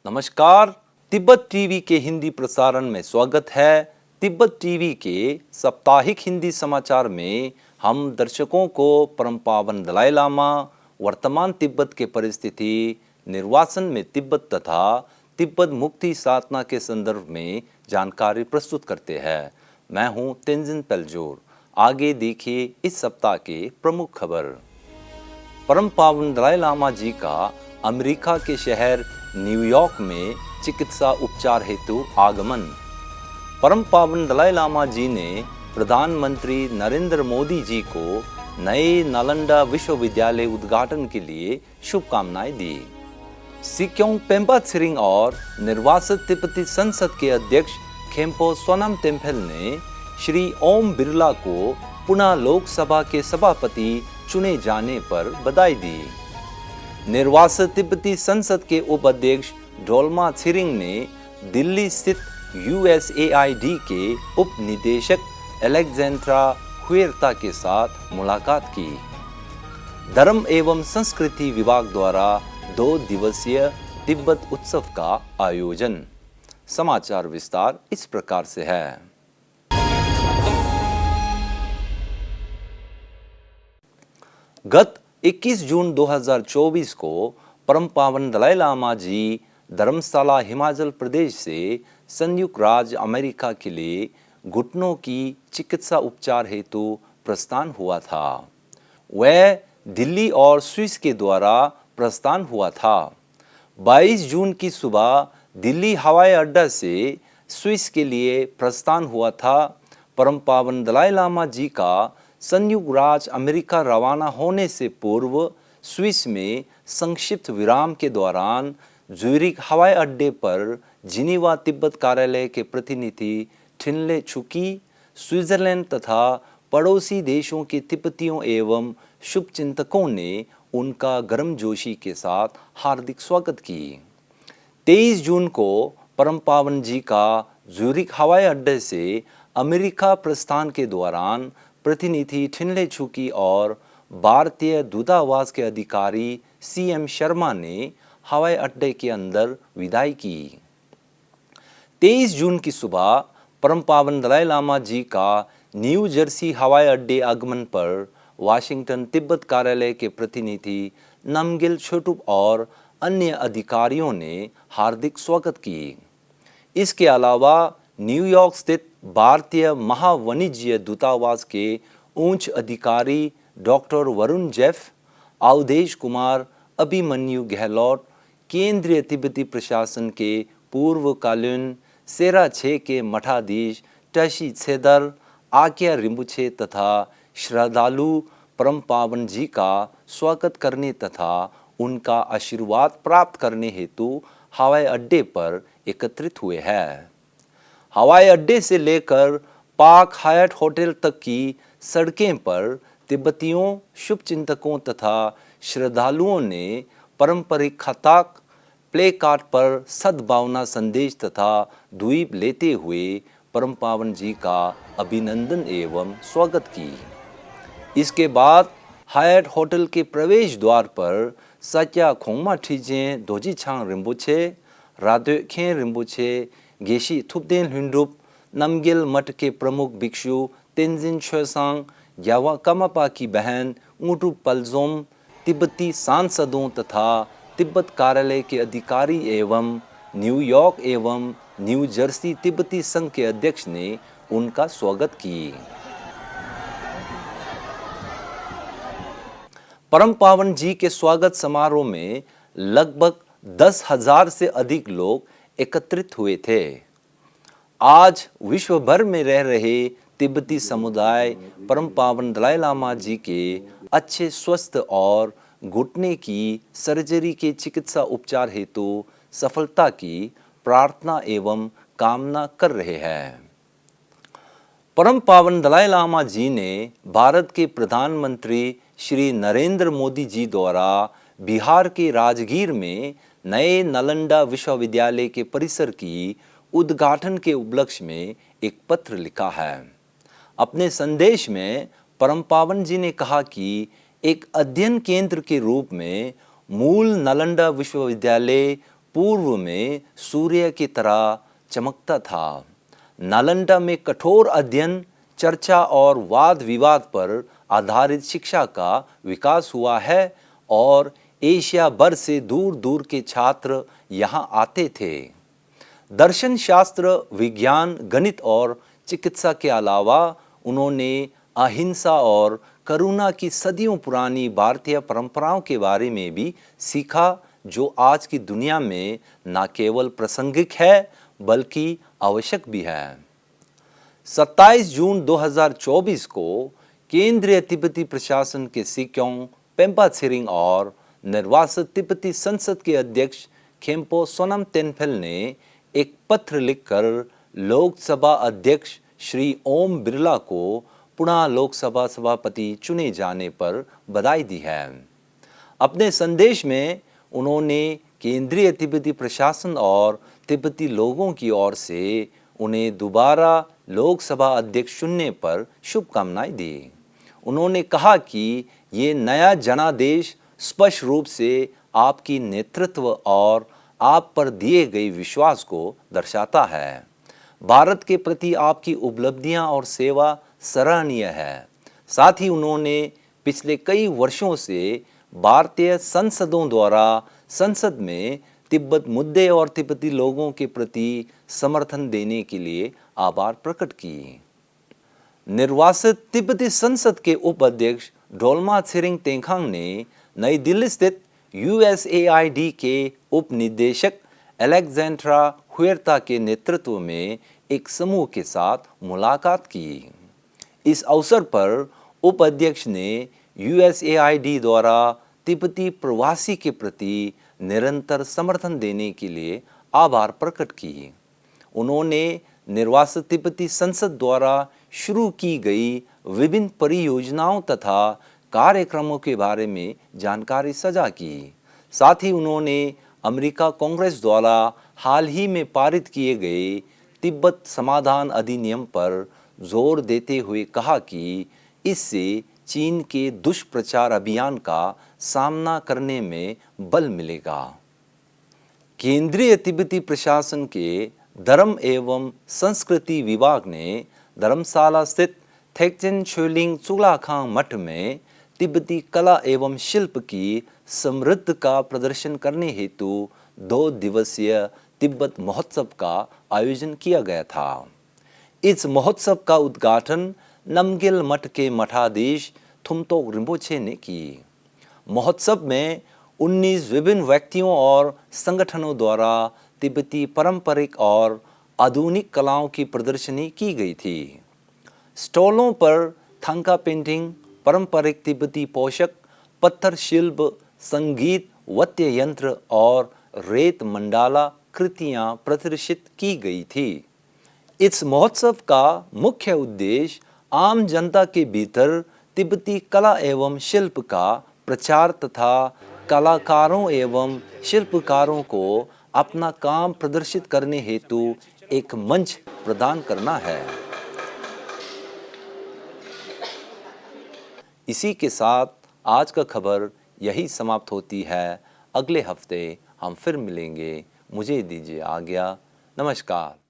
नमस्कार, तिब्बत टीवी के हिंदी प्रसारण में स्वागत है। तिब्बत टीवी के साप्ताहिक हिंदी समाचार में हम दर्शकों को परम पावन दलाई लामा, वर्तमान तिब्बत के परिस्थिति, निर्वासन में तिब्बत तथा तिब्बत मुक्ति साधना के संदर्भ में जानकारी प्रस्तुत करते हैं। मैं हूं तेंजिन पेल्जोर। आगे देखिए इस सप्ताह के प्रमुख खबर। परम पावन दलाई लामा जी का अमेरिका के शहर न्यूयॉर्क में चिकित्सा उपचार हेतु आगमन। परम पावन दलाई लामा जी ने प्रधानमंत्री नरेंद्र मोदी जी को नए नालंदा विश्वविद्यालय उद्घाटन के लिए शुभकामनाएं दी। सिक्योंग पेम्पा त्सिरिंग और निर्वासित तिब्बती संसद के अध्यक्ष खेम्पो सोनम टेम्पल ने श्री ओम बिरला को पुनः लोकसभा के सभापति चुने जाने पर बधाई दी। निर्वासित तिब्बती संसद के उपाध्यक्ष डोल्मा त्सिरिंग ने दिल्ली स्थित USAID के उप निदेशक एलेक्जेंड्रा हुएर्ता के साथ मुलाकात की। धर्म एवं संस्कृति विभाग द्वारा 2 दिवसीय तिब्बत उत्सव का आयोजन। समाचार विस्तार इस प्रकार से है। गत 21 जून 2024 को परम पावन दलाई लामा जी धर्मशाला हिमाचल प्रदेश से संयुक्त राज्य अमेरिका के लिए घुटनों की चिकित्सा उपचार हेतु प्रस्थान हुआ था। वह दिल्ली और स्विस के द्वारा प्रस्थान हुआ था। 22 जून की सुबह दिल्ली हवाई अड्डा से स्विस के लिए प्रस्थान हुआ था। परम पावन दलाई लामा जी का संयुक्त राज्य अमेरिका रवाना होने से पूर्व स्विस में संक्षिप्त विराम के दौरान ज्यूरिख हवाई अड्डे पर जिनीवा तिब्बत कार्यालय के प्रतिनिधि ठिनले छुकी, स्विट्जरलैंड तथा पड़ोसी देशों के तिब्बतियों एवं शुभचिंतकों ने उनका गर्मजोशी के साथ हार्दिक स्वागत की। 23 जून को परम पावन जी का ज्यूरिख हवाई अड्डे से अमेरिका प्रस्थान के दौरान प्रतिनिधि ठिनले छुकी और भारतीय दूतावास के अधिकारी CM शर्मा ने हवाई अड्डे के अंदर विदाई की। 23 जून की सुबह परम पावन दलाई लामा जी का न्यू जर्सी हवाई अड्डे आगमन पर वाशिंगटन तिब्बत कार्यालय के प्रतिनिधि नामग्याल छोटुप और अन्य अधिकारियों ने हार्दिक स्वागत की। इसके अलावा न्यूयॉर्क स्थित भारतीय महावाणिज्य दूतावास के उच्च अधिकारी डॉक्टर वरुण जेफ, अवधेश कुमार, अभिमन्यु गहलोत, केंद्रीय तिब्बती प्रशासन के पूर्वकालीन सेरा 6 के मठाधीश टशी छेदर, आक्या रिम्बुछे तथा श्रद्धालु परम पावन जी का स्वागत करने तथा उनका आशीर्वाद प्राप्त करने हेतु हवाई अड्डे पर एकत्रित हुए हैं। हवाई अड्डे से लेकर पार्क हायट होटल तक की सड़कें पर तिब्बतियों, शुभचिंतकों तथा श्रद्धालुओं ने पारंपरिक खताक प्ले कार्ड पर सद्भावना संदेश तथा द्वीप लेते हुए परम पावन जी का अभिनंदन एवं स्वागत की। इसके बाद हायट होटल के प्रवेश द्वार पर साक्या खोंगमा ठीजे दोजीछांग रिम्बुछे, राधोखे रिम्बुछे, गेशी थुपदेन हुंडुप, नामग्याल मठ के प्रमुख भिक्षु तेंजिन छोसांग, ग्यावा कामापा की बहन ऊटुप पलजोम, तिब्बती सांसदों तथा तिब्बत कार्यालय के अधिकारी एवं न्यूयॉर्क एवं न्यू जर्सी तिब्बती संघ के अध्यक्ष ने उनका स्वागत की। परम पावन जी के स्वागत समारोह में लगभग 10,000 से अधिक लोग एकत्रित हुए थे। आज विश्व भर में रह रहे तिब्बती समुदाय परम पावन दलाई लामा जी के अच्छे स्वस्थ और घुटने की सर्जरी के चिकित्सा उपचार हेतु सफलता की प्रार्थना एवं कामना कर रहे हैं। परम पावन दलाई लामा जी ने भारत के प्रधानमंत्री श्री नरेंद्र मोदी जी द्वारा बिहार के राजगीर में नए नालंदा विश्वविद्यालय के परिसर की उद्घाटन के उपलक्ष्य में एक पत्र लिखा है। अपने संदेश में परम पावन जी ने कहा कि एक अध्ययन केंद्र के रूप में मूल नालंदा विश्वविद्यालय पूर्व में सूर्य की तरह चमकता था। नालंदा में कठोर अध्ययन, चर्चा और वाद विवाद पर आधारित शिक्षा का विकास हुआ है और एशिया भर से दूर दूर के छात्र यहाँ आते थे। दर्शन शास्त्र, विज्ञान, गणित और चिकित्सा के अलावा उन्होंने अहिंसा और करुणा की सदियों पुरानी भारतीय परंपराओं के बारे में भी सीखा, जो आज की दुनिया में न केवल प्रासंगिक है बल्कि आवश्यक भी है। 27 जून 2024 को केंद्रीय तिब्बती प्रशासन के सिक्योंग पेम्पा छिरिंग और निर्वासित तिब्बती संसद के अध्यक्ष खेम्पो सोनम तेनफेल ने एक पत्र लिखकर लोकसभा अध्यक्ष श्री ओम बिरला को पुनः लोकसभा सभापति चुने जाने पर बधाई दी है। अपने संदेश में उन्होंने केंद्रीय तिब्बती प्रशासन और तिब्बती लोगों की ओर से उन्हें दोबारा लोकसभा अध्यक्ष चुनने पर शुभकामनाएं दी। उन्होंने कहा कि ये नया जनादेश स्पष्ट रूप से आपकी नेतृत्व और आप पर दिए गए विश्वास को दर्शाता है। भारत के प्रति आपकी उपलब्धियां और सेवा सराहनीय है। साथ ही उन्होंने पिछले कई वर्षों से भारतीय संसदों द्वारा संसद में तिब्बत मुद्दे और तिब्बती लोगों के प्रति समर्थन देने के लिए आभार प्रकट किए। निर्वासित तिब्बती संसद के उपाध्यक्ष डोल्मा छिरिंग तेंखांग ने नई दिल्ली स्थित USAID के उप निदेशक अलेक्जेंड्रा हुएर्ता के नेतृत्व में एक समूह के साथ मुलाकात की। इस अवसर पर उपाध्यक्ष ने USAID द्वारा तिब्बती प्रवासी के प्रति निरंतर समर्थन देने के लिए आभार प्रकट की। उन्होंने निर्वासित तिब्बती संसद द्वारा शुरू की गई विभिन्न परियोजनाओं तथा कार्यक्रमों के बारे में जानकारी साझा की। साथ ही उन्होंने अमेरिका कांग्रेस द्वारा हाल ही में पारित किए गए तिब्बत समाधान अधिनियम पर जोर देते हुए कहा कि इससे चीन के दुष्प्रचार अभियान का सामना करने में बल मिलेगा। केंद्रीय तिब्बती प्रशासन के धर्म एवं संस्कृति विभाग ने धर्मशाला स्थित थेक्चेन छोइलिंग चुगलाखांग मठ में तिब्बती कला एवं शिल्प की समृद्ध का प्रदर्शन करने हेतु 2 दिवसीय तिब्बत महोत्सव का आयोजन किया गया था। इस महोत्सव का उद्घाटन नमगिल मठ के मठाधीश थुमतोक रिम्पोछे ने की। महोत्सव में 19 विभिन्न व्यक्तियों और संगठनों द्वारा तिब्बती पारंपरिक और आधुनिक कलाओं की प्रदर्शनी की गई थी। स्टॉलों पर थंका पेंटिंग, पारंपरिक तिब्बती पोशाक, पत्थर शिल्प, संगीत, वाद्य यंत्र और रेत मंडाला कृतियां प्रदर्शित की गई थी। इस महोत्सव का मुख्य उद्देश्य आम जनता के भीतर तिब्बती कला एवं शिल्प का प्रचार तथा कलाकारों एवं शिल्पकारों को अपना काम प्रदर्शित करने हेतु एक मंच प्रदान करना है। इसी के साथ आज का खबर यही समाप्त होती है। अगले हफ्ते हम फिर मिलेंगे। मुझे दीजिए आज्ञा। नमस्कार।